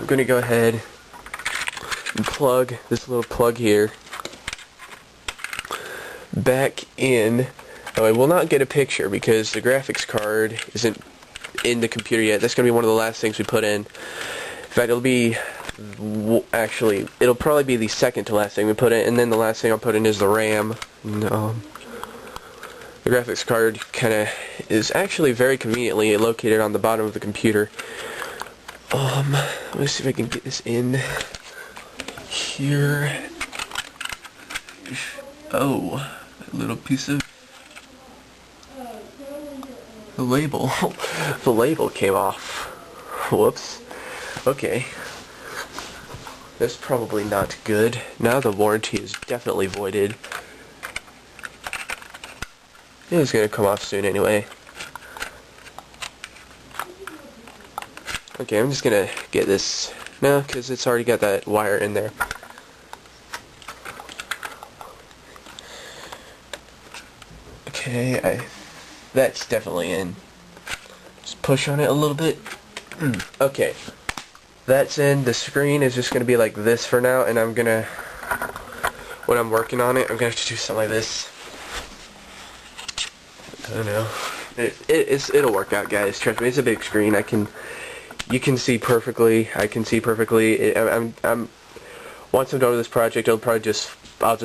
going to go ahead and plug this little plug here back in. Now, I will not get a picture because the graphics card isn't in the computer yet. That's going to be one of the last things we put in. In fact, it'll be, actually, it'll probably be the second to last thing we put in, and then the last thing I'll put in is the RAM. The graphics card kind of is actually very conveniently located on the bottom of the computer. Let me see if I can get this in here. Oh, a little piece of the label. The label came off. Whoops. Okay. That's probably not good. Now the warranty is definitely voided. It's gonna come off soon anyway. Okay, I'm just gonna get this now because it's already got that wire in there. Okay, that's definitely in. Just push on it a little bit. Okay, that's in. The screen is just gonna be like this for now, and I'm gonna, when I'm working on it, I'm gonna have to do something like this. I don't know. It'll work out, guys. Trust me. It's a big screen. You can see perfectly. I can see perfectly. Once I'm done with this project, I'll just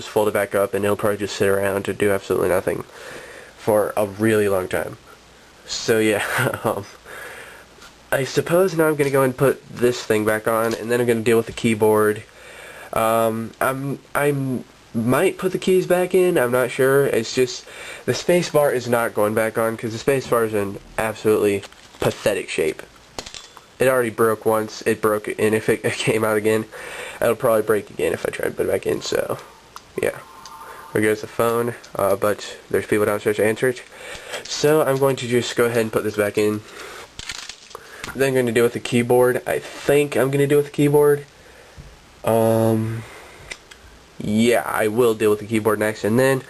fold it back up, and it'll probably just sit around to do absolutely nothing for a really long time. So yeah, I suppose now I'm gonna go and put this thing back on, and then I'm gonna deal with the keyboard. I might put the keys back in. I'm not sure. It's just the space bar is not going back on because the space bar is in absolutely pathetic shape. It already broke once. It broke, and if it came out again, it'll probably break again if I try to put it back in. So, yeah. There goes the phone, but there's people downstairs to answer it. So I'm going to just go ahead and put this back in. Then I'm going to deal with the keyboard. I think I'm going to deal with the keyboard. Yeah, I will deal with the keyboard next, and then,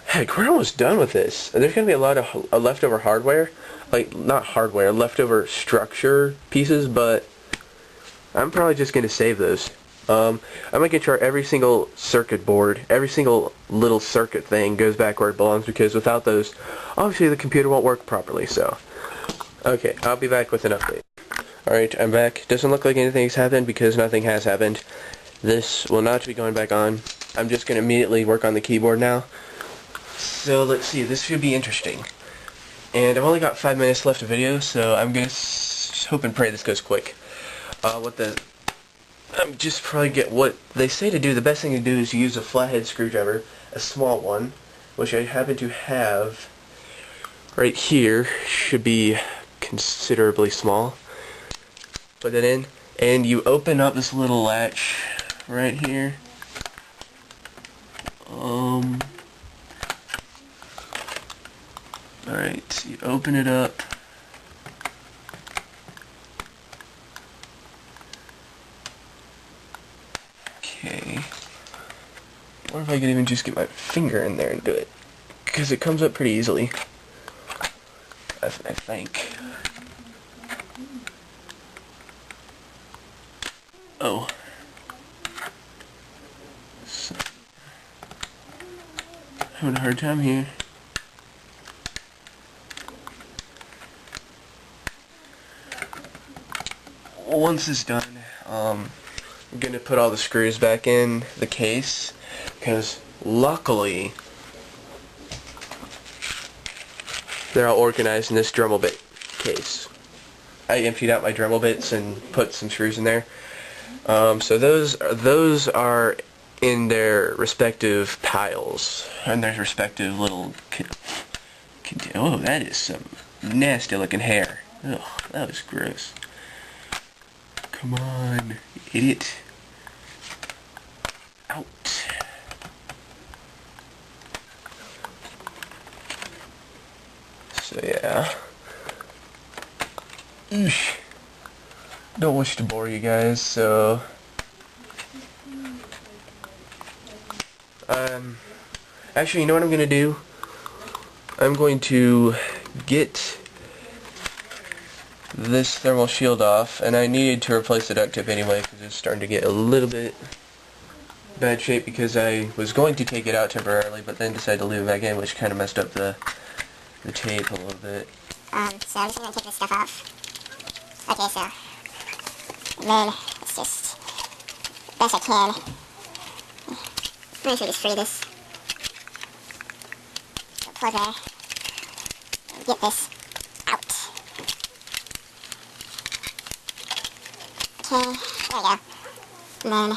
heck, we're almost done with this. There's going to be a lot of leftover hardware. Like, not hardware, leftover structure pieces, but I'm probably just going to save those. I'm making sure every single circuit board, every single little circuit thing goes back where it belongs, because without those, obviously the computer won't work properly, so. Okay, I'll be back with an update. Alright, I'm back. Doesn't look like anything's happened because nothing has happened. This will not be going back on. I'm just going to immediately work on the keyboard now. So let's see, this should be interesting. And I've only got 5 minutes left of video, so I'm going to hope and pray this goes quick. I'm just probably get what they say to do. The best thing to do is use a flathead screwdriver, a small one, which I happen to have right here. Should be considerably small. Put it in, and you open up this little latch right here. Alright, so you open it up. Okay. I wonder if I could even just get my finger in there and do it. Because it comes up pretty easily. I think. Oh. So, having a hard time here. Once it's done, I'm going to put all the screws back in the case, because luckily they're all organized in this Dremel bit case. I emptied out my Dremel bits and put some screws in there. So those are in their respective piles, and their respective little. Oh, that is some nasty looking hair. Ugh, that was gross. Come on, you idiot. Out. So yeah. Eesh. Don't wish to bore you guys, so actually, you know what I'm gonna do? I'm going to get this thermal shield off, and I needed to replace the duct tape anyway because it's starting to get a little bit bad shape because I was going to take it out temporarily, but then decided to leave it back in, which kind of messed up the tape a little bit. So I'm just going to take this stuff off. Okay, so, and then it's just, best I can, I'm going to just free this. So plug there, and get this out. Okay, there we go. And then,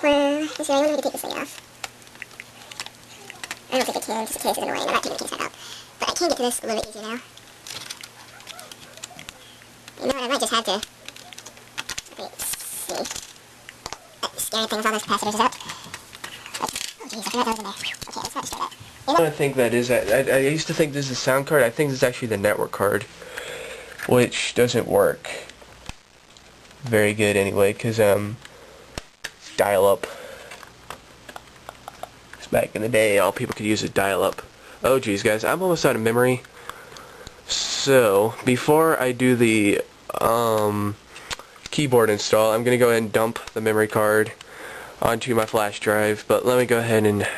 well, let's see, I wonder if I can take this thing off. I don't think I can, just in case it's annoying. I'm not taking the case out. But I can get to this a little bit easier now. You know what, I might just have to... Let's see. Scary thing with all those capacitors is up. Oh jeez, I forgot that was in there. Okay, let's not destroy that. I don't think that is... I used to think this is a sound card. I think this is actually the network card, which doesn't work very good anyway, because dial-up. Back in the day, all people could use is dial-up. Oh geez, guys, I'm almost out of memory. So, before I do the keyboard install, I'm going to go ahead and dump the memory card onto my flash drive, but let me go ahead and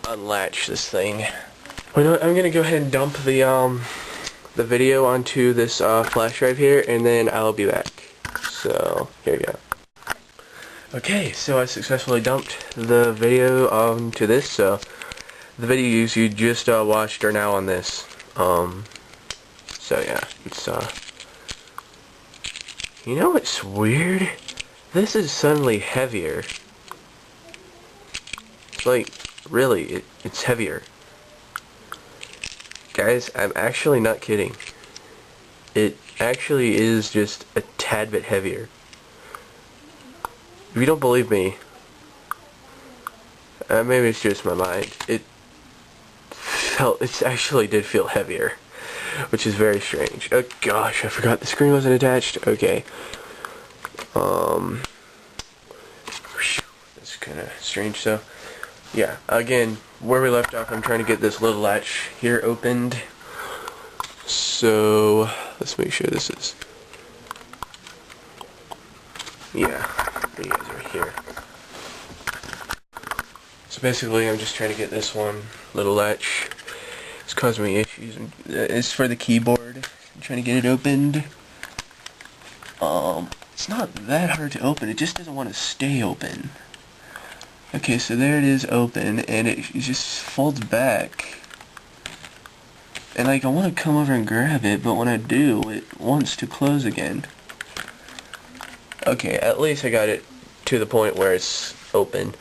unlatch this thing. Well, you know what, I'm going to go ahead and dump the video onto this flash drive here, and then I'll be back. So, here we go. Okay, so I successfully dumped the video onto this, so the videos you just watched are now on this. So yeah, it's you know what's weird? This is suddenly heavier. Like, really, it's heavier. Guys, I'm actually not kidding. It actually is just a tad bit heavier. If you don't believe me, maybe it's just my mind. It actually did feel heavier, which is very strange. Oh gosh, I forgot the screen wasn't attached. Okay. That's kind of strange. So, yeah. Again, where we left off, I'm trying to get this little latch here opened. So let's make sure this is. Yeah. You guys are here. So basically, I'm just trying to get this one little latch. It's causing me issues. It's for the keyboard. I'm trying to get it opened. It's not that hard to open. It just doesn't want to stay open. Okay, so there it is open, and it just folds back. And like, I want to come over and grab it, but when I do, it wants to close again. Okay, at least I got it to the point where it's open.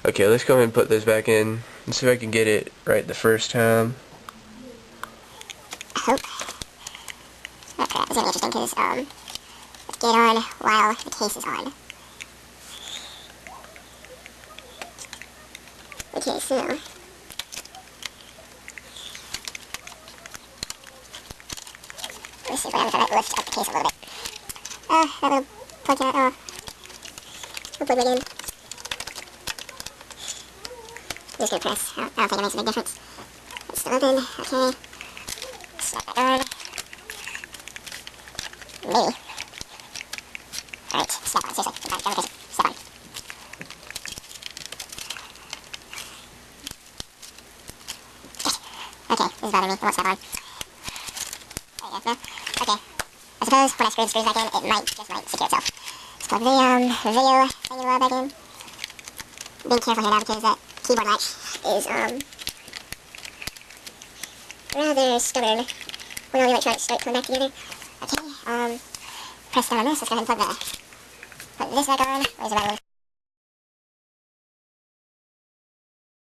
Okay, let's go ahead and put this back in and see if I can get it right the first time. I hope. Okay, it's gonna be interesting because let's get on while the case is on. Okay, so let's see if I can lift up the case a little bit. That little plug that off. We'll plug it in. Just gonna press. I don't think it makes a big difference. It's still open. Okay. Snap that on. Maybe. Alright, snap on. Seriously. Don't press it. Snap on. Okay, this is bothering me. It won't snap on. There you go. No? Okay. I suppose when I screw the screws back in, it just might secure itself. Let's plug the video thing back in. Being careful here now because that keyboard latch is rather stubborn. When all you try to start coming back together. Okay, press down on this. Let's go ahead and put this back on. Where's the right one?